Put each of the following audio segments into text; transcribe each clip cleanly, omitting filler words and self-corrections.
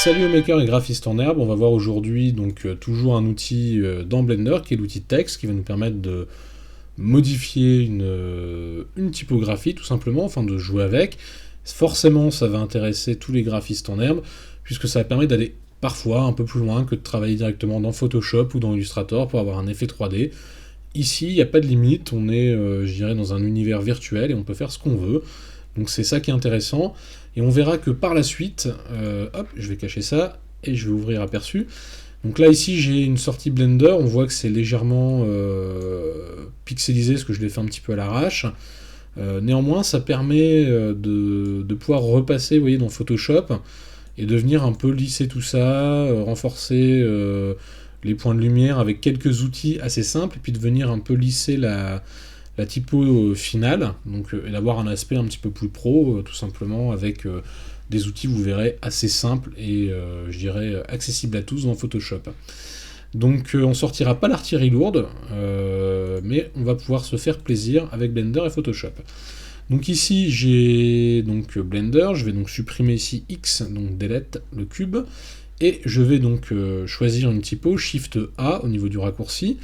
Salut aux makers et graphistes en herbe, on va voir aujourd'hui donc toujours un outil dans Blender qui est l'outil texte qui va nous permettre de modifier une typographie tout simplement, enfin de jouer avec. Forcément ça va intéresser tous les graphistes en herbe puisque ça va permettre d'aller parfois un peu plus loin que de travailler directement dans Photoshop ou dans Illustrator pour avoir un effet 3D. Ici il n'y a pas de limite, on est je dirais dans un univers virtuel et on peut faire ce qu'on veut. Donc c'est ça qui est intéressant, et on verra que par la suite, hop, je vais cacher ça, et je vais ouvrir aperçu. Donc là ici j'ai une sortie Blender, on voit que c'est légèrement pixelisé, parce que je l'ai fait un petit peu à l'arrache. Néanmoins ça permet de pouvoir repasser, vous voyez, dans Photoshop, et de venir un peu lisser tout ça, renforcer les points de lumière avec quelques outils assez simples, et puis de venir un peu lisser la typo finale, donc, et d'avoir un aspect un petit peu plus pro, tout simplement, avec des outils, vous verrez, assez simples et, je dirais, accessibles à tous dans Photoshop. Donc on sortira pas l'artillerie lourde, mais on va pouvoir se faire plaisir avec Blender et Photoshop. Donc ici j'ai donc Blender, je vais donc supprimer ici X, donc delete le cube, et je vais donc choisir une typo, Shift A au niveau du raccourci.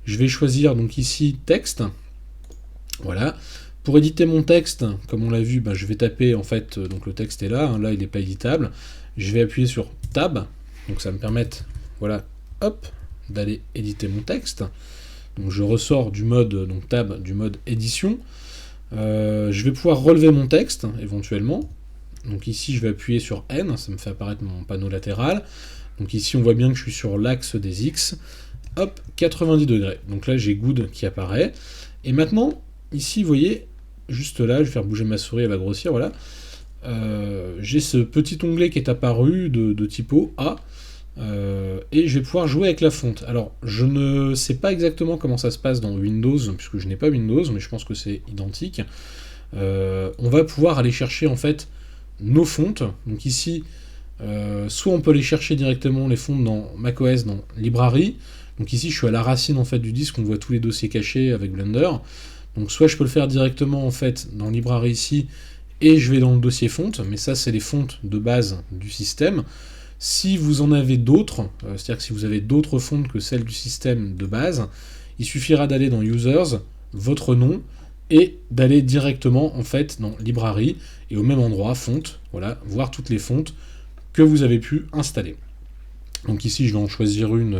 Je vais choisir donc ici texte. Voilà. Pour éditer mon texte, comme on l'a vu, je vais taper, en fait, donc le texte est là, là il n'est pas éditable. Je vais appuyer sur Tab, donc ça va me permettre, voilà, hop, d'aller éditer mon texte. Donc je ressors du mode, donc Tab, du mode édition. Je vais pouvoir relever mon texte, éventuellement. Donc ici je vais appuyer sur N, ça me fait apparaître mon panneau latéral. Donc ici on voit bien que je suis sur l'axe des X. Hop, 90 degrés. Donc là j'ai Good qui apparaît. Et maintenant, ici, vous voyez, juste là, je vais faire bouger ma souris, elle va grossir, voilà. J'ai ce petit onglet qui est apparu de typo A, et je vais pouvoir jouer avec la fonte. Alors, je ne sais pas exactement comment ça se passe dans Windows, puisque je n'ai pas Windows, mais je pense que c'est identique. On va pouvoir aller chercher, en fait, nos fontes. Donc ici, soit on peut aller chercher directement les fontes dans macOS, dans Library. Donc ici, je suis à la racine, en fait, du disque, on voit tous les dossiers cachés avec Blender. Donc soit je peux le faire directement en fait dans Library ici, et je vais dans le dossier fonte, mais ça c'est les fontes de base du système. Si vous en avez d'autres, c'est-à-dire que si vous avez d'autres fontes que celles du système de base, il suffira d'aller dans Users, votre nom, et d'aller directement en fait dans Library, et au même endroit, fonte, voilà, voir toutes les fontes que vous avez pu installer. Donc ici je vais en choisir une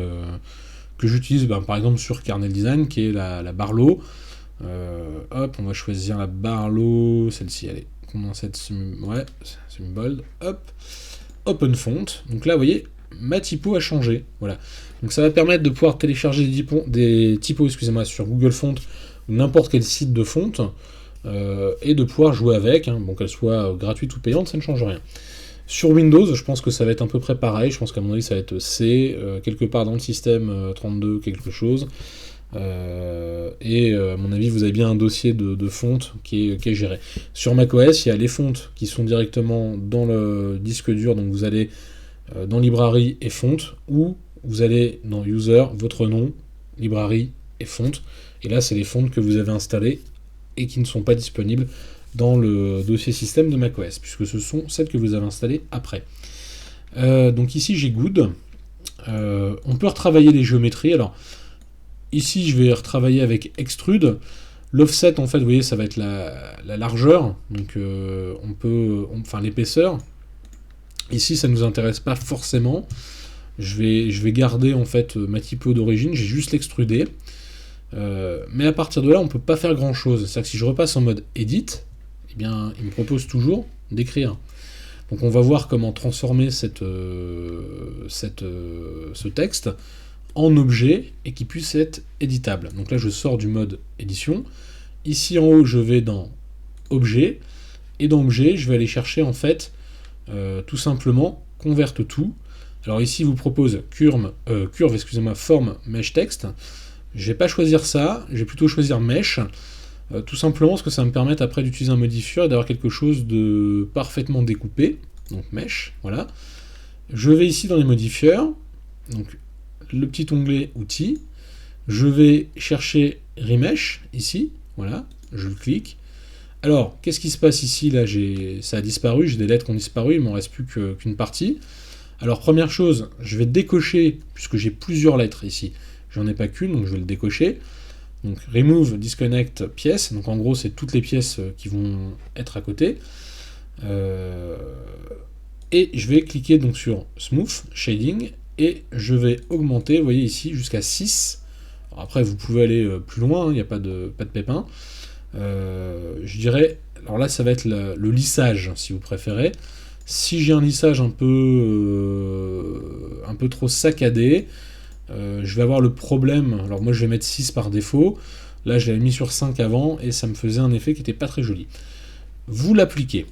que j'utilise par exemple sur Kernel Design, qui est la Barlow. Hop, on va choisir la Barlow, celle-ci, allez, condensate semi-bold, hop, open font. Donc là, vous voyez, ma typo a changé, voilà. Donc ça va permettre de pouvoir télécharger des typos, excusez-moi, sur Google Font ou n'importe quel site de fonte, et de pouvoir jouer avec, bon, qu'elle soit gratuite ou payante, ça ne change rien. Sur Windows, je pense que ça va être à peu près pareil, je pense qu'à mon avis ça va être C, quelque part dans le système 32 quelque chose. Et à mon avis vous avez bien un dossier de fonte qui est géré. Sur macOS il y a les fontes qui sont directement dans le disque dur, donc vous allez dans Library et fonte, ou vous allez dans User, votre nom, Library et fonte, et là c'est les fontes que vous avez installées et qui ne sont pas disponibles dans le dossier système de macOS, puisque ce sont celles que vous avez installées après. Donc ici j'ai Good. On peut retravailler les géométries. Alors ici, je vais retravailler avec Extrude. L'offset, en fait, vous voyez, ça va être la largeur, donc enfin l'épaisseur. Ici, ça ne nous intéresse pas forcément. Je vais garder, en fait, ma typo d'origine, j'ai juste l'extrudé. Mais à partir de là, on ne peut pas faire grand-chose. C'est-à-dire que si je repasse en mode Edit, eh bien, il me propose toujours d'écrire. Donc on va voir comment transformer ce texte en objet et qui puisse être éditable. Donc là je sors du mode édition, ici en haut je vais dans objet, et dans objet je vais aller chercher en fait tout simplement convert to. Alors ici il vous propose curve, forme mesh text. Je vais pas choisir ça, je vais plutôt choisir mesh, tout simplement parce que ça me permet après d'utiliser un modifieur et d'avoir quelque chose de parfaitement découpé, donc mesh, voilà. Je vais ici dans les modifieurs, donc le petit onglet outils, je vais chercher remesh ici, voilà, je le clique. Alors, qu'est-ce qui se passe ici? Là, ça a disparu, j'ai des lettres qui ont disparu, il m'en reste plus qu'une partie. Alors première chose, je vais décocher, puisque j'ai plusieurs lettres ici, j'en ai pas qu'une, donc je vais le décocher. Donc remove, disconnect, pièces, donc en gros c'est toutes les pièces qui vont être à côté. Et je vais cliquer donc sur Smooth, Shading, et je vais augmenter, vous voyez ici, jusqu'à 6. Alors après vous pouvez aller plus loin, il n'y a pas de pépin. Je dirais, alors là ça va être le lissage si vous préférez. Si j'ai un lissage un peu trop saccadé, je vais avoir le problème, alors moi je vais mettre 6 par défaut, là je l'avais mis sur 5 avant et ça me faisait un effet qui n'était pas très joli. Vous l'appliquez.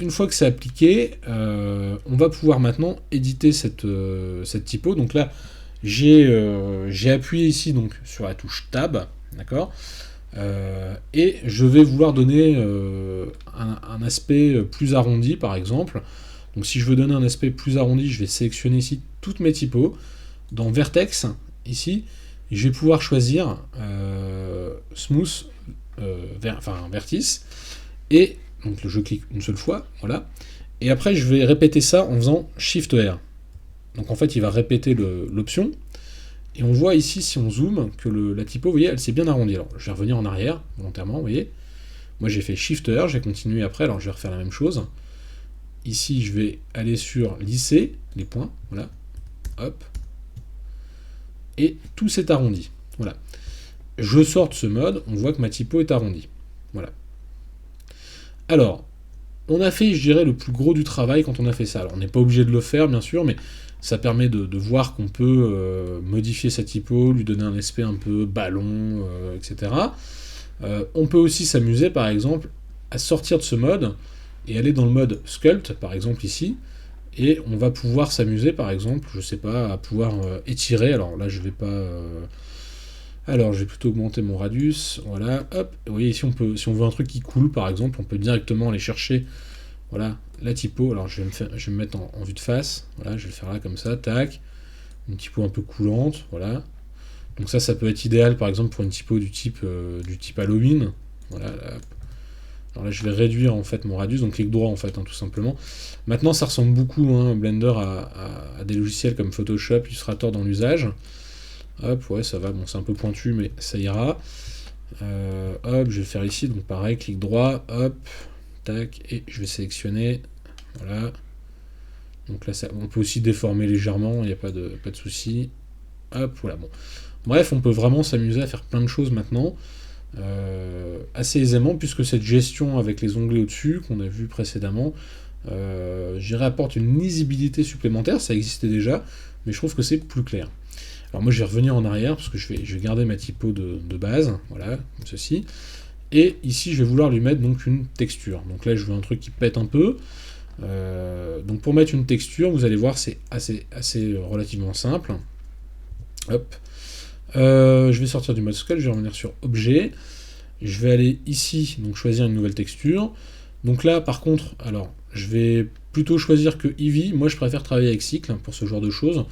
Une fois que c'est appliqué, on va pouvoir maintenant éditer cette typo. Donc là j'ai appuyé ici donc sur la touche Tab, d'accord, et je vais vouloir donner un aspect plus arrondi par exemple. Donc si je veux donner un aspect plus arrondi, je vais sélectionner ici toutes mes typos. Dans Vertex, ici, je vais pouvoir choisir Smooth, Vertice, et donc je clique une seule fois, voilà. Et après je vais répéter ça en faisant Shift R. Donc en fait il va répéter l'option. Et on voit ici, si on zoome, que la typo, vous voyez, elle s'est bien arrondie. Alors, je vais revenir en arrière, volontairement, vous voyez. Moi, j'ai fait Shift R, j'ai continué après, alors je vais refaire la même chose. Ici, je vais aller sur lisser, les points, voilà. Hop. Et tout s'est arrondi. Voilà. Je sors de ce mode, on voit que ma typo est arrondie. Voilà. Alors, on a fait, je dirais, le plus gros du travail quand on a fait ça. Alors, on n'est pas obligé de le faire, bien sûr, mais ça permet de voir qu'on peut modifier sa typo, lui donner un aspect un peu ballon, etc. On peut aussi s'amuser, par exemple, à sortir de ce mode et aller dans le mode Sculpt, par exemple ici, et on va pouvoir s'amuser, par exemple, je sais pas, à pouvoir étirer. Alors là, je vais pas... Alors, je vais plutôt augmenter mon radius, voilà, hop. Vous voyez, ici, si on veut un truc qui coule, par exemple, on peut directement aller chercher, voilà, la typo. Alors, je vais me mettre en vue de face, voilà, je vais le faire là, comme ça, tac. Une typo un peu coulante, voilà. Donc ça peut être idéal, par exemple, pour une typo du type Halloween, voilà, là. Alors là, je vais réduire, en fait, mon radius, donc clic droit, en fait, hein, tout simplement. Maintenant, ça ressemble beaucoup, hein, Blender, à des logiciels comme Photoshop, Illustrator dans l'usage. Hop, ouais, ça va, bon, c'est un peu pointu, mais ça ira. Hop, je vais le faire ici, donc pareil, clic droit, hop, tac, et je vais sélectionner, voilà. Donc là, on peut aussi déformer légèrement, il n'y a pas de souci. Hop, voilà, bon. Bref, on peut vraiment s'amuser à faire plein de choses maintenant, assez aisément, puisque cette gestion avec les onglets au-dessus, qu'on a vu précédemment, apporte une lisibilité supplémentaire, ça existait déjà, mais je trouve que c'est plus clair. Alors moi je vais revenir en arrière, parce que je vais garder ma typo de base, voilà, comme ceci, et ici je vais vouloir lui mettre donc une texture. Donc là je veux un truc qui pète un peu, donc pour mettre une texture, vous allez voir, c'est assez relativement simple. Hop. Je vais sortir du mode scale, je vais revenir sur objet, je vais aller ici, donc choisir une nouvelle texture. Donc là par contre, alors je vais plutôt choisir que Eevee. Moi je préfère travailler avec Cycle pour ce genre de choses,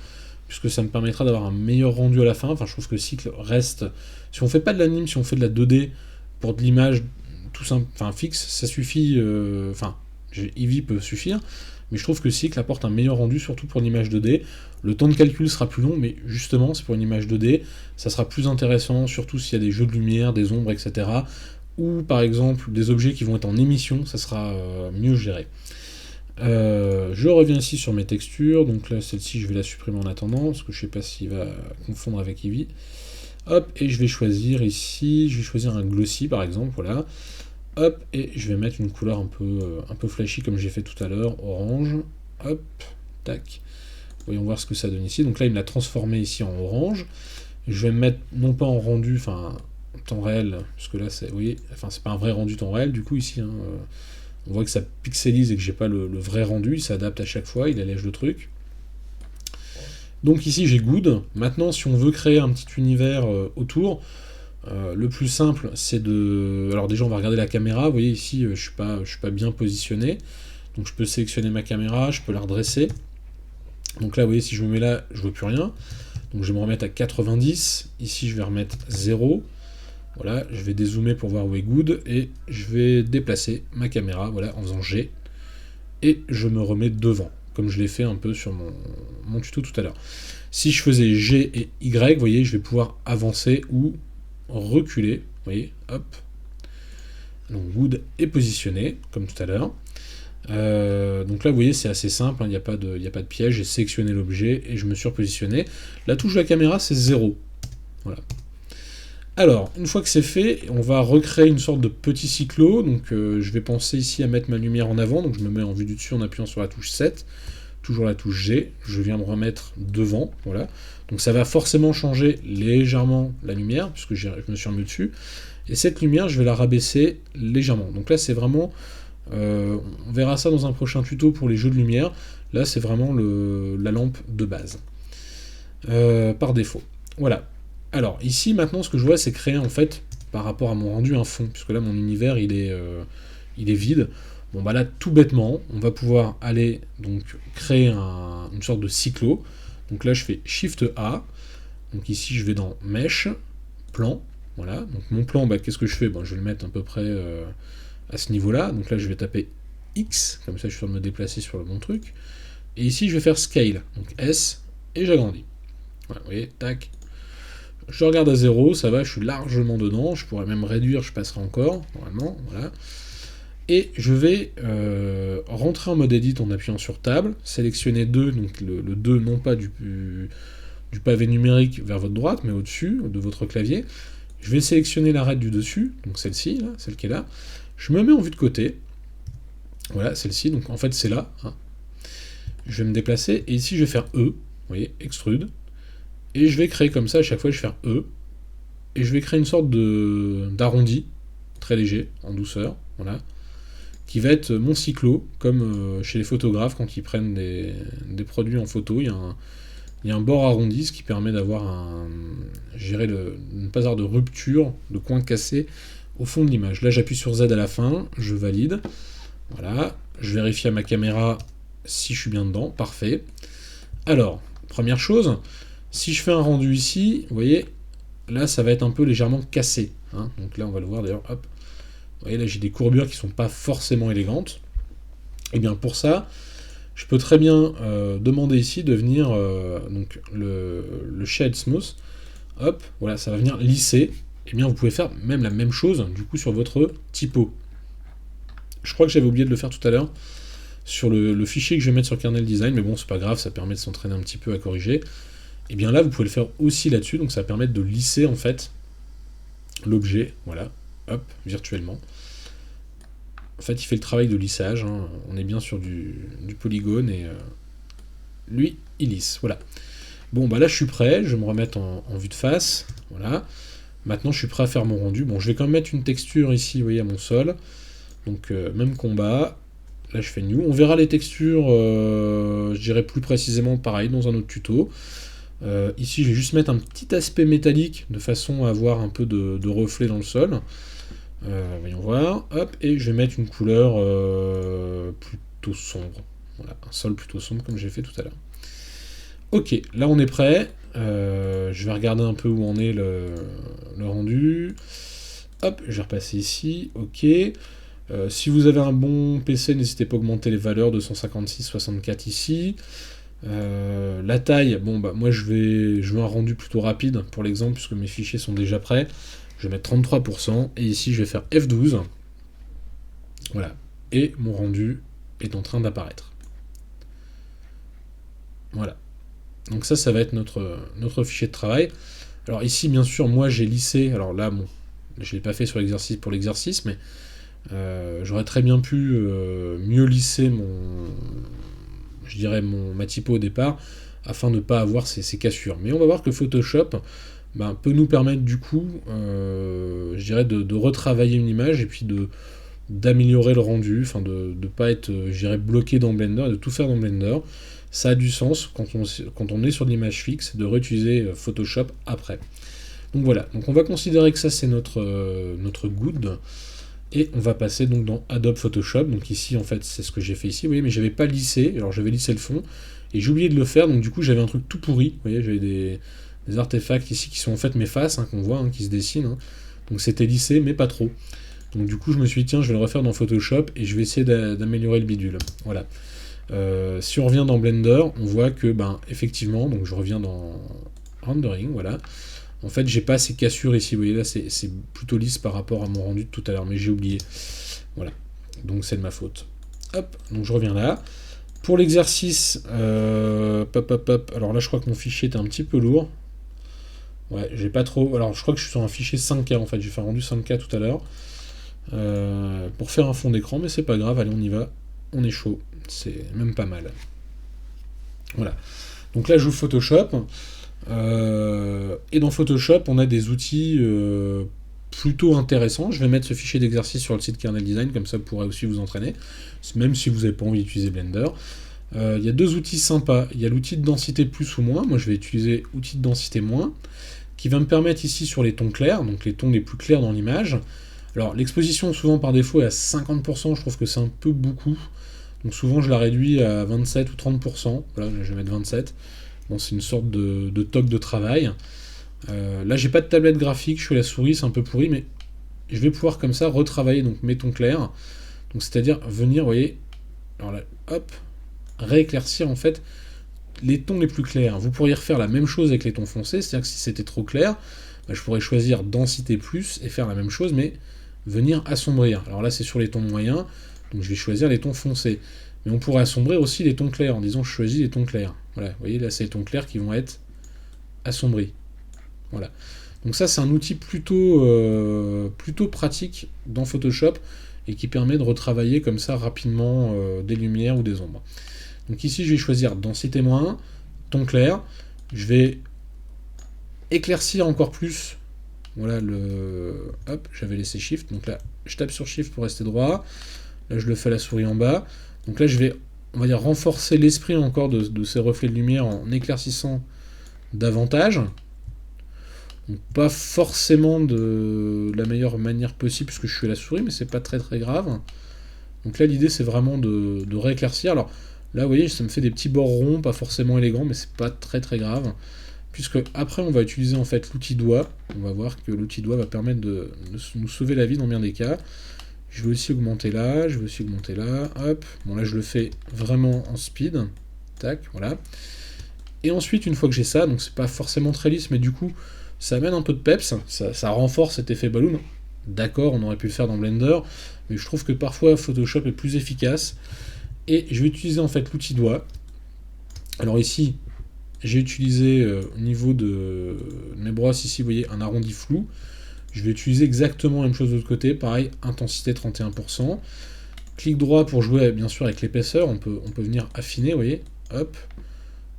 puisque ça me permettra d'avoir un meilleur rendu à la fin. Enfin, je trouve que Cycle reste... Si on fait pas de l'anime, si on fait de la 2D, pour de l'image tout simple, enfin fixe, ça suffit... Eevee peut suffire, mais je trouve que Cycle apporte un meilleur rendu, surtout pour l'image 2D. Le temps de calcul sera plus long, mais justement, c'est pour une image 2D, ça sera plus intéressant, surtout s'il y a des jeux de lumière, des ombres, etc. Ou, par exemple, des objets qui vont être en émission, ça sera mieux géré. Je reviens ici sur mes textures, donc là celle-ci je vais la supprimer en attendant, parce que je sais pas s'il va confondre avec Eevee. Hop, et je vais choisir ici, je vais choisir un glossy par exemple, voilà. Hop, et je vais mettre une couleur un peu flashy comme j'ai fait tout à l'heure, orange. Hop, tac. Voyons voir ce que ça donne ici. Donc là il me l'a transformé ici en orange. Je vais me mettre non pas en rendu, enfin temps réel, parce que là c'est, vous voyez, enfin c'est pas un vrai rendu temps réel du coup ici, hein, on voit que ça pixelise et que j'ai pas le vrai rendu, il s'adapte à chaque fois, il allège le truc. Donc ici j'ai Good. Maintenant si on veut créer un petit univers autour, le plus simple c'est de... Alors déjà on va regarder la caméra, vous voyez ici je suis pas bien positionné, donc je peux sélectionner ma caméra, je peux la redresser. Donc là vous voyez si je me mets là, je vois plus rien. Donc je vais me remettre à 90, ici je vais remettre 0. Voilà, je vais dézoomer pour voir où est Good, et je vais déplacer ma caméra, voilà, en faisant G, et je me remets devant, comme je l'ai fait un peu sur mon tuto tout à l'heure. Si je faisais G et Y, vous voyez, je vais pouvoir avancer ou reculer, vous voyez, hop. Donc Wood est positionné, comme tout à l'heure. Donc là, vous voyez, c'est assez simple, il n'y a pas de piège, j'ai sélectionné l'objet et je me suis repositionné. La touche de la caméra, c'est 0. Voilà. Alors, une fois que c'est fait, on va recréer une sorte de petit cyclo. Donc je vais penser ici à mettre ma lumière en avant, donc je me mets en vue du dessus en appuyant sur la touche 7. Toujours la touche G, je viens me remettre devant, voilà. Donc ça va forcément changer légèrement la lumière, puisque je me suis remis dessus. Et cette lumière, je vais la rabaisser légèrement. Donc là, c'est vraiment... on verra ça dans un prochain tuto pour les jeux de lumière. Là, c'est vraiment la lampe de base. Par défaut. Voilà. Alors, ici, maintenant, ce que je vois, c'est créer, en fait, par rapport à mon rendu, un fond. Puisque là, mon univers, il est vide. Bon, bah là, tout bêtement, on va pouvoir aller, donc, créer une sorte de cyclo. Donc là, je fais Shift A. Donc ici, je vais dans Mesh, Plan. Voilà. Donc mon plan, bah, qu'est-ce que je fais? Bon, je vais le mettre à peu près à ce niveau-là. Donc là, je vais taper X. Comme ça, je suis sûr de me déplacer sur le bon truc. Et ici, je vais faire Scale. Donc S. Et j'agrandis. Voilà, vous voyez, tac. Je regarde à 0, ça va, je suis largement dedans. Je pourrais même réduire, je passerai encore, normalement. Voilà. Et je vais rentrer en mode edit en appuyant sur table, sélectionner 2, donc le 2 non pas du pavé numérique vers votre droite, mais au-dessus de votre clavier. Je vais sélectionner l'arête du dessus, donc celle-ci, là, celle qui est là. Je me mets en vue de côté. Voilà, celle-ci, donc en fait c'est là. Hein. Je vais me déplacer, et ici je vais faire E, vous voyez, extrude. Et je vais créer comme ça, à chaque fois je vais faire E. Et je vais créer une sorte d'arrondi, très léger, en douceur, voilà. Qui va être mon cyclo, comme chez les photographes, quand ils prennent des produits en photo, il y a un bord arrondi, ce qui permet d'avoir ne pas avoir de rupture, de coin cassé au fond de l'image. Là, j'appuie sur Z à la fin, je valide. Voilà, je vérifie à ma caméra si je suis bien dedans, parfait. Alors, première chose, si je fais un rendu ici, vous voyez, là, ça va être un peu légèrement cassé. Hein. Donc là, on va le voir d'ailleurs, hop. Vous voyez, là, j'ai des courbures qui ne sont pas forcément élégantes. Et bien, pour ça, je peux très bien demander ici de venir, donc le Shade Smooth, hop, voilà, ça va venir lisser. Et bien, vous pouvez faire même la même chose, du coup, sur votre typo. Je crois que j'avais oublié de le faire tout à l'heure, sur le fichier que je vais mettre sur Kernel Design, mais bon, c'est pas grave, ça permet de s'entraîner un petit peu à corriger. Et bien là, vous pouvez le faire aussi là-dessus, donc ça va permettre de lisser, en fait, l'objet, voilà, hop, virtuellement. En fait, il fait le travail de lissage, hein. On est bien sur du polygone, et lui, il lisse, voilà. Bon, bah là, je suis prêt, je vais me remettre en vue de face, voilà. Maintenant, je suis prêt à faire mon rendu. Bon, je vais quand même mettre une texture ici, vous voyez, à mon sol. Donc, même combat. Là, je fais new. On verra les textures, je dirais plus précisément, pareil, dans un autre tuto. Ici, je vais juste mettre un petit aspect métallique, de façon à avoir un peu de reflet dans le sol. Voyons voir. Hop, et je vais mettre une couleur plutôt sombre. Voilà, un sol plutôt sombre, comme j'ai fait tout à l'heure. Ok, là, on est prêt. Je vais regarder un peu où en est le rendu. Hop, je vais repasser ici. Ok. Si vous avez un bon PC, n'hésitez pas à augmenter les valeurs, 256, 64 ici. La taille, bon bah moi je veux un rendu plutôt rapide pour l'exemple, puisque mes fichiers sont déjà prêts. Je vais mettre 33%, et ici je vais faire F12. Voilà. Et mon rendu est en train d'apparaître. Voilà. Donc ça va être notre fichier de travail. Alors ici, bien sûr, moi j'ai lissé, alors là, bon, je ne l'ai pas fait sur l'exercice pour l'exercice, mais j'aurais très bien pu mieux lisser ma typo au départ, afin de ne pas avoir ces cassures. Mais on va voir que Photoshop peut nous permettre du coup, je dirais, de retravailler une image, et puis d'améliorer le rendu, enfin de ne pas être, je dirais, bloqué dans Blender, et de tout faire dans Blender. Ça a du sens quand on est sur l'image fixe, de réutiliser Photoshop après. Donc voilà, donc on va considérer que ça c'est notre good, et on va passer donc dans Adobe Photoshop. Donc ici en fait c'est ce que j'ai fait ici, vous voyez, mais j'avais pas lissé, alors j'avais lissé le fond, et j'ai oublié de le faire, donc du coup j'avais un truc tout pourri, vous voyez, j'avais des artefacts ici qui sont en fait mes faces, hein, qu'on voit, hein, qui se dessinent, hein. Donc c'était lissé, mais pas trop. Donc du coup je me suis dit, tiens, je vais le refaire dans Photoshop, et je vais essayer d'améliorer le bidule, voilà. Si on revient dans Blender, on voit que, effectivement, donc je reviens dans Rendering, voilà. En fait, j'ai pas ces cassures ici, vous voyez, là, c'est plutôt lisse par rapport à mon rendu de tout à l'heure, mais j'ai oublié. Voilà, donc c'est de ma faute. Hop, donc je reviens là. Pour l'exercice, alors là, je crois que mon fichier était un petit peu lourd. Ouais, j'ai pas trop... Alors, je crois que je suis sur un fichier 5K, en fait, j'ai fait un rendu 5K tout à l'heure. Pour faire un fond d'écran, mais c'est pas grave, allez, on y va. On est chaud, c'est même pas mal. Voilà. Donc là, j'ouvre Photoshop. Et dans Photoshop, on a des outils plutôt intéressants. Je vais mettre ce fichier d'exercice sur le site Kernel Design, comme ça vous pourrez aussi vous entraîner, même si vous n'avez pas envie d'utiliser Blender. Il y a deux outils sympas. Il y a l'outil de densité plus ou moins. Moi, je vais utiliser outil de densité moins, qui va me permettre ici sur les tons clairs, donc les tons les plus clairs dans l'image. Alors, l'exposition, souvent par défaut, est à 50%. Je trouve que c'est un peu beaucoup. Donc souvent, je la réduis à 27 ou 30%. Voilà, je vais mettre 27. Bon, c'est une sorte de toc de travail. Là, j'ai pas de tablette graphique, je suis à la souris, c'est un peu pourri, mais je vais pouvoir comme ça retravailler donc mes tons clairs. Donc c'est-à-dire venir, vous voyez, alors là, hop, rééclaircir en fait les tons les plus clairs. Vous pourriez refaire la même chose avec les tons foncés, c'est-à-dire que si c'était trop clair, je pourrais choisir densité plus et faire la même chose, mais venir assombrir. Alors là, c'est sur les tons moyens, donc je vais choisir les tons foncés. Mais on pourrait assombrir aussi les tons clairs en disant je choisis les tons clairs. Voilà, vous voyez, là, c'est les tons clairs qui vont être assombris. Voilà. Donc ça, c'est un outil plutôt pratique dans Photoshop et qui permet de retravailler comme ça rapidement des lumières ou des ombres. Donc ici, je vais choisir densité moins, ton clair. Je vais éclaircir encore plus. Voilà, hop, j'avais laissé Shift. Donc là, je tape sur Shift pour rester droit. Là, je le fais à la souris en bas. Donc là, je vais, on va dire, renforcer l'esprit encore de ces reflets de lumière en éclaircissant davantage. Donc pas forcément de la meilleure manière possible puisque je suis à la souris, mais c'est pas très très grave. Donc là, l'idée, c'est vraiment de rééclaircir. Alors là, vous voyez, ça me fait des petits bords ronds, pas forcément élégants, mais c'est pas très très grave. Puisque après, on va utiliser en fait l'outil doigt. On va voir que l'outil doigt va permettre de nous sauver la vie dans bien des cas. Je vais aussi augmenter là, je vais aussi augmenter là, hop. Bon là, je le fais vraiment en speed. Tac, voilà. Et ensuite, une fois que j'ai ça, donc c'est pas forcément très lisse, mais du coup, ça amène un peu de peps, ça renforce cet effet balloon. D'accord, on aurait pu le faire dans Blender, mais je trouve que parfois Photoshop est plus efficace. Et je vais utiliser en fait l'outil doigt. Alors ici, j'ai utilisé au niveau de mes brosses, ici, vous voyez, un arrondi flou. Je vais utiliser exactement la même chose de l'autre côté, pareil, intensité 31%. Clic droit pour jouer bien sûr avec l'épaisseur, on peut venir affiner, vous voyez, hop,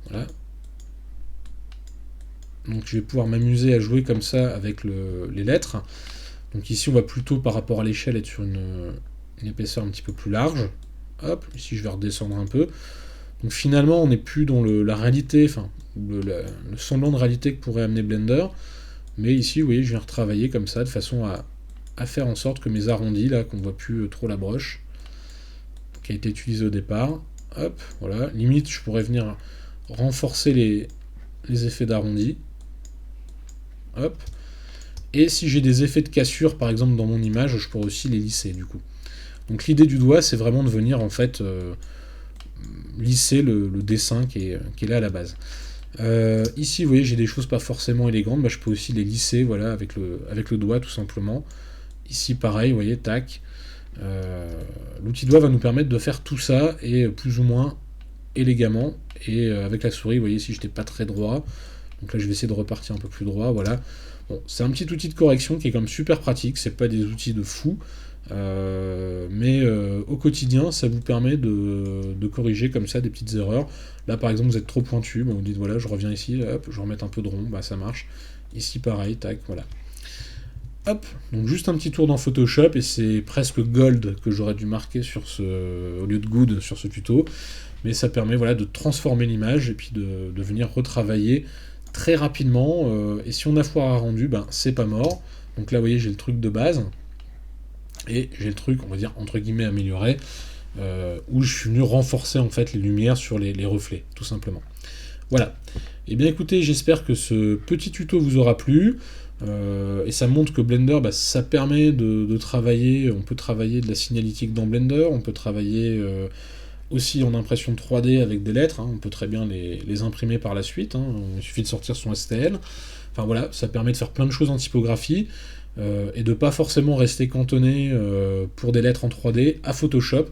voilà. Donc je vais pouvoir m'amuser à jouer comme ça avec les lettres. Donc ici on va plutôt par rapport à l'échelle être sur une épaisseur un petit peu plus large. Hop, ici je vais redescendre un peu. Donc finalement on n'est plus dans la réalité, enfin le semblant de réalité que pourrait amener Blender. Mais ici vous voyez je viens retravailler comme ça de façon à faire en sorte que mes arrondis là, qu'on ne voit plus trop la broche, qui a été utilisée au départ. Hop, voilà. Limite je pourrais venir renforcer les effets d'arrondi. Hop. Et si j'ai des effets de cassure, par exemple, dans mon image, je pourrais aussi les lisser, du coup. Donc l'idée du doigt, c'est vraiment de venir, en fait, lisser le dessin qui est là à la base. Ici, vous voyez, j'ai des choses pas forcément élégantes, je peux aussi les lisser, voilà, avec le doigt, tout simplement. Ici, pareil, vous voyez, tac. L'outil doigt va nous permettre de faire tout ça, et plus ou moins élégamment. Et avec la souris, vous voyez, si j'étais pas très droit, donc là, je vais essayer de repartir un peu plus droit, voilà. Bon, c'est un petit outil de correction qui est quand même super pratique, c'est pas des outils de fou, mais au quotidien, ça vous permet de corriger comme ça des petites erreurs. Là, par exemple, vous êtes trop pointu, vous dites, voilà, je reviens ici, hop, je vais remettre un peu de rond, ça marche. Ici, pareil, tac, voilà. Hop, donc juste un petit tour dans Photoshop, et c'est presque gold que j'aurais dû marquer au lieu de good sur ce tuto, mais ça permet, voilà, de transformer l'image, et puis de venir retravailler très rapidement, et si on a foire à rendu, c'est pas mort. Donc là, vous voyez, j'ai le truc de base, et j'ai le truc, on va dire, entre guillemets, amélioré, où je suis venu renforcer, en fait, les lumières sur les reflets, tout simplement. Voilà. Et bien, écoutez, j'espère que ce petit tuto vous aura plu, et ça montre que Blender, ça permet de travailler, on peut travailler de la signalétique dans Blender, on peut travailler aussi en impression 3D avec des lettres, hein, on peut très bien les imprimer par la suite, hein, il suffit de sortir son STL. Enfin voilà, ça permet de faire plein de choses en typographie, et de pas forcément rester cantonné pour des lettres en 3D à Photoshop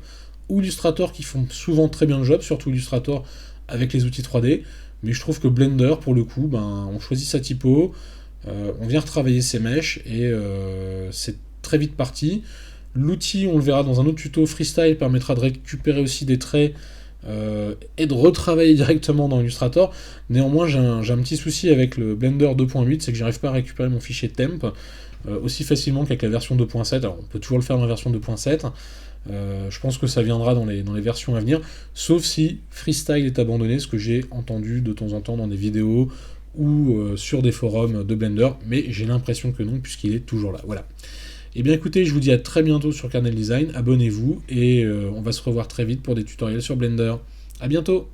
ou Illustrator qui font souvent très bien le job, surtout Illustrator avec les outils 3D, mais je trouve que Blender, pour le coup, ben, on choisit sa typo, on vient retravailler ses mèches, et c'est très vite parti. L'outil, on le verra dans un autre tuto, Freestyle, permettra de récupérer aussi des traits et de retravailler directement dans Illustrator. Néanmoins, j'ai un petit souci avec le Blender 2.8, c'est que j'arrive pas à récupérer mon fichier temp aussi facilement qu'avec la version 2.7. Alors, on peut toujours le faire dans la version 2.7. Je pense que ça viendra dans les versions à venir, sauf si Freestyle est abandonné, ce que j'ai entendu de temps en temps dans des vidéos ou sur des forums de Blender, mais j'ai l'impression que non, puisqu'il est toujours là. Voilà. Et bien écoutez, je vous dis à très bientôt sur Kernel Design, abonnez-vous, et on va se revoir très vite pour des tutoriels sur Blender. A bientôt!